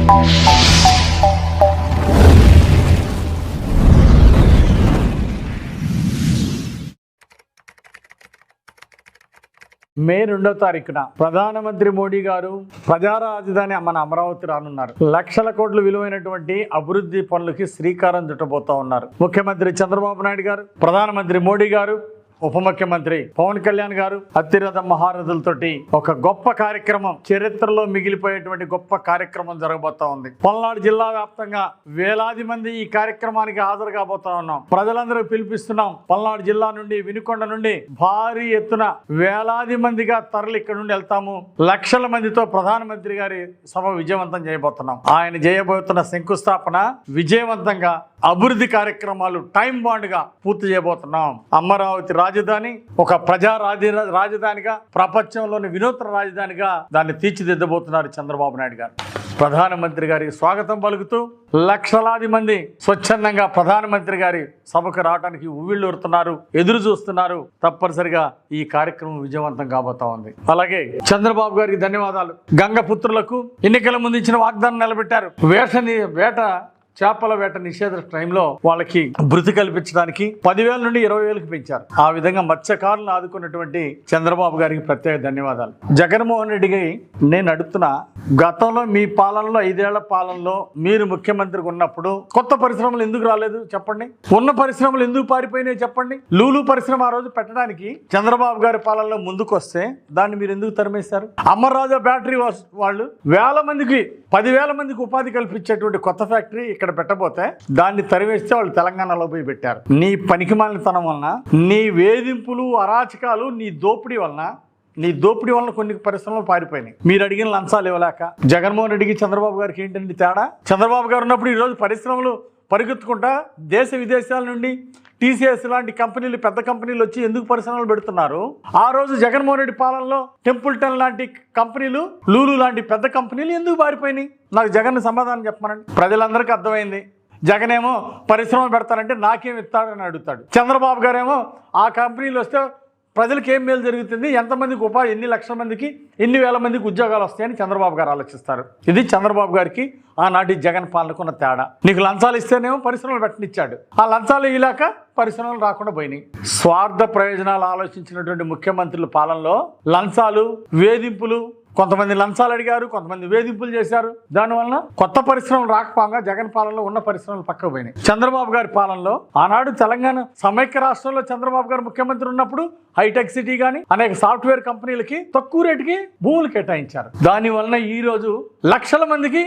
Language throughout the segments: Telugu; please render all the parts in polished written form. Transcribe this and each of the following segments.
మే 2వ తారీఖున ప్రధానమంత్రి మోడీ గారు ప్రజా రాజధాని మన అమరావతి రానున్నారు. లక్షల కోట్ల విలువైనటువంటి అభివృద్ధి పనులకి శ్రీకారం చుట్టబోతా ఉన్నారు. ముఖ్యమంత్రి చంద్రబాబు నాయుడు గారు, ప్రధానమంత్రి మోడీ గారు, ఉప ముఖ్యమంత్రి పవన్ కళ్యాణ్ గారు అతిరథ మహారథులతోటి ఒక గొప్ప కార్యక్రమం, చరిత్రలో మిగిలిపోయేటువంటి గొప్ప కార్యక్రమం జరగబోతా ఉంది. పల్నాడు జిల్లా వ్యాప్తంగా వేలాది మంది ఈ కార్యక్రమానికి హాజరు కాబోతా ఉన్నాం. ప్రజలందరూ పిలిపిస్తున్నాం. పల్నాడు జిల్లా నుండి, వినుకొండ నుండి భారీ ఎత్తున వేలాది మందిగా తరలి ఇక్కడ నుండి వెళ్తాము. లక్షల మందితో ప్రధానమంత్రి గారి సభ విజయవంతం చేయబోతున్నాం. ఆయన చేయబోతున్న శంకుస్థాపన విజయవంతంగా అభివృద్ధి కార్యక్రమాలు టైం బాండ్ గా పూర్తి చేయబోతున్నాం. అమరావతి రాజధాని ఒక ప్రజా రాజధానిగా, ప్రపంచంలోని వినూత్న రాజధానిగా దాన్ని తీర్చిదిద్దబోతున్నారు చంద్రబాబు నాయుడు గారు. ప్రధానమంత్రి గారికి స్వాగతం పలుకుతూ లక్షలాది మంది స్వచ్ఛందంగా ప్రధానమంత్రి గారి సభకు రావడానికి ఉవ్విళ్ళూరుతున్నారు, ఎదురు చూస్తున్నారు. తప్పనిసరిగా ఈ కార్యక్రమం విజయవంతం కాబోతా ఉంది. అలాగే చంద్రబాబు గారికి ధన్యవాదాలు. గంగపుత్రులకు ఎన్నికల ముందు ఇచ్చిన వాగ్దానం నిలబెట్టారు. చేపల వేట నిషేధ టైంలో వాళ్ళకి భృతి కల్పించడానికి 10,000 నుండి 20,000కి పెంచారు. ఆ విధంగా మత్స్యకారులను ఆదుకున్నటువంటి చంద్రబాబు గారికి ప్రత్యేక ధన్యవాదాలు. జగన్మోహన్ రెడ్డికి నేను అడుగుతున్నా, గతంలో మీ పాలనలో 5 ఏళ్ల పాలనలో మీరు ముఖ్యమంత్రిగా ఉన్నప్పుడు కొత్త పరిశ్రమలు ఎందుకు రాలేదు చెప్పండి? ఉన్న పరిశ్రమలు ఎందుకు పారిపోయినాయి చెప్పండి? లూలు పరిశ్రమ ఆ రోజు పెట్టడానికి చంద్రబాబు గారి పాలనలో ముందుకు వస్తే దాన్ని మీరు ఎందుకు తరిమేశారు? అమర్రాజా బ్యాటరీ వాళ్ళు 10,000 మందికి ఉపాధి కల్పించేటువంటి కొత్త ఫ్యాక్టరీ ఇక్కడ పెట్టబోతే దాన్ని తరివేస్తే వాళ్ళు తెలంగాణలో పోయి పెట్టారు. నీ పనికిమాలినతనం వలన, నీ వేధింపులు, అరాచకాలు, నీ దోపిడీ వలన కొన్ని పరిశ్రమలు పారిపోయినాయి. మీరు అడిగిన లంచాలు ఇవ్వలేక. జగన్మోహన్ రెడ్డికి చంద్రబాబు గారికి ఏంటండి తేడా? చంద్రబాబు గారు ఉన్నప్పుడు ఈరోజు పరిశ్రమలు పరిగెత్తుకుంటా దేశ విదేశాల నుండి టీసీఎస్ లాంటి కంపెనీలు, పెద్ద కంపెనీలు వచ్చి ఎందుకు పరిశ్రమలు పెడుతున్నారు? ఆ రోజు జగన్మోహన్ రెడ్డి పాలనలో టెంపుల్టన్ లాంటి కంపెనీలు, లూలు లాంటి పెద్ద కంపెనీలు ఎందుకు పారిపోయినాయి? నాకు జగన్ సమాధానం చెప్పమనండి. ప్రజలందరికీ అర్థమైంది. జగన్ ఏమో పరిశ్రమలు పెడతానంటే నాకేం ఇస్తాడని అడుగుతాడు. చంద్రబాబు గారేమో ఆ కంపెనీలు వస్తే ప్రజలకు ఏం మేలు జరుగుతుంది, ఎంతమందికి ఉపాధి, ఎన్ని లక్షల మందికి, ఎన్ని వేల మందికి ఉద్యోగాలు వస్తాయని చంద్రబాబు గారు ఆలోచిస్తారు. ఇది చంద్రబాబు గారికి ఆనాటి జగన్ పాలనకున్న తేడా. నీకు లంచాలు ఇస్తేనేమో పరిశ్రమలు పెట్టనిచ్చాడు, ఆ లంచాలు ఇలాక పరిశ్రమలు రాకుండా పోయినాయి. స్వార్థ ప్రయోజనాలు ఆలోచించినటువంటి ముఖ్యమంత్రుల పాలనలో లంచాలు, వేధింపులు, కొంతమంది లంచాలు అడిగారు, కొంతమంది వేధింపులు చేశారు. దానివల్ల కొత్త పరిశ్రమలు రాకపోగా జగన్ పాలనలో ఉన్న పరిశ్రమలు పక్కకు పోయినాయి. చంద్రబాబు గారి పాలనలో ఆనాడు తెలంగాణ సమైక్య రాష్ట్రంలో చంద్రబాబు గారు ముఖ్యమంత్రి ఉన్నప్పుడు హైటెక్ సిటీ కానీ అనేక సాఫ్ట్వేర్ కంపెనీలకి తక్కువ రేటుకి భూములు కేటాయించారు. దానివల్ల ఈ రోజు లక్షల మందికి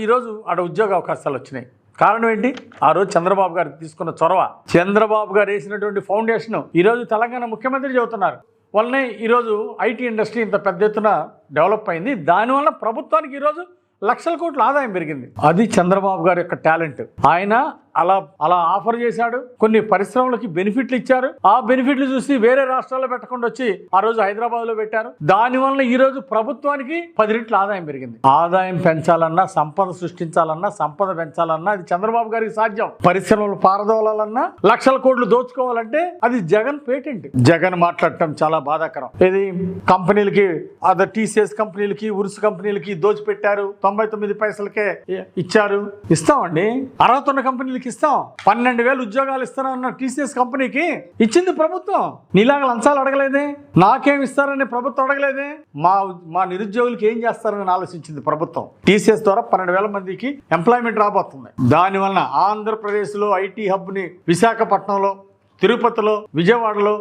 ఈ రోజు ఆడ ఉద్యోగ అవకాశాలు వచ్చినాయి. కారణం ఏంటి? ఆ రోజు చంద్రబాబు గారు తీసుకున్న చొరవ, చంద్రబాబు గారు వేసినటువంటి ఫౌండేషన్ ఈరోజు తెలంగాణ ముఖ్యమంత్రి చెబుతున్నారు. వల్లనే ఈరోజు ఐటీ ఇండస్ట్రీ ఇంత పెద్ద ఎత్తున డెవలప్ అయింది. దానివల్ల ప్రభుత్వానికి ఈరోజు లక్షల కోట్ల ఆదాయం పెరిగింది. అది చంద్రబాబు గారి యొక్క టాలెంట్. ఆయన అలా ఆఫర్ చేశాడు. కొన్ని పరిశ్రమలకి బెనిఫిట్లు ఇచ్చారు. ఆ బెనిఫిట్లు చూసి వేరే రాష్ట్రాల్లో పెట్టకుండా వచ్చి ఆ రోజు హైదరాబాద్ లో పెట్టారు. దానివల్ల ఈ రోజు ప్రభుత్వానికి 10 రెట్ల ఆదాయం పెరిగింది. ఆదాయం పెంచాలన్నా, సంపద సృష్టించాలన్నా, సంపద పెంచాలన్నా అది చంద్రబాబు గారికి సాధ్యం. పరిశ్రమలు పారదోలాలన్నా, లక్షల కోట్లు దోచుకోవాలంటే అది జగన్ పేటెంట్. జగన్ మాట్లాడటం చాలా బాధాకరం. ఇది కంపెనీలకి, అదే టీసీఎస్ కంపెనీలకి, ఉరుసు కంపెనీలకి దోచిపెట్టారు. 99 పైసలకే ఇచ్చారు. ఇస్తామండి. 61 కంపెనీలకి ఇస్తాం. 12,000 ఉద్యోగాలు ఇస్తానన్న టీసీఎస్ కంపెనీకి ఇచ్చింది ప్రభుత్వం. నీలాగా లంచాలు అడగలేదే, నాకేం ఇస్తారని ప్రభుత్వం అడగలేదే. మా నిరుద్యోగులకి ఏం చేస్తారని ఆలోచించింది ప్రభుత్వం. టీసీఎస్ ద్వారా 12,000 మందికి ఎంప్లాయ్మెంట్ రాబోతుంది. దానివల్ల ఆంధ్రప్రదేశ్లో ఐటీ హబ్ని విశాఖపట్నంలో, తిరుపతిలో, విజయవాడలో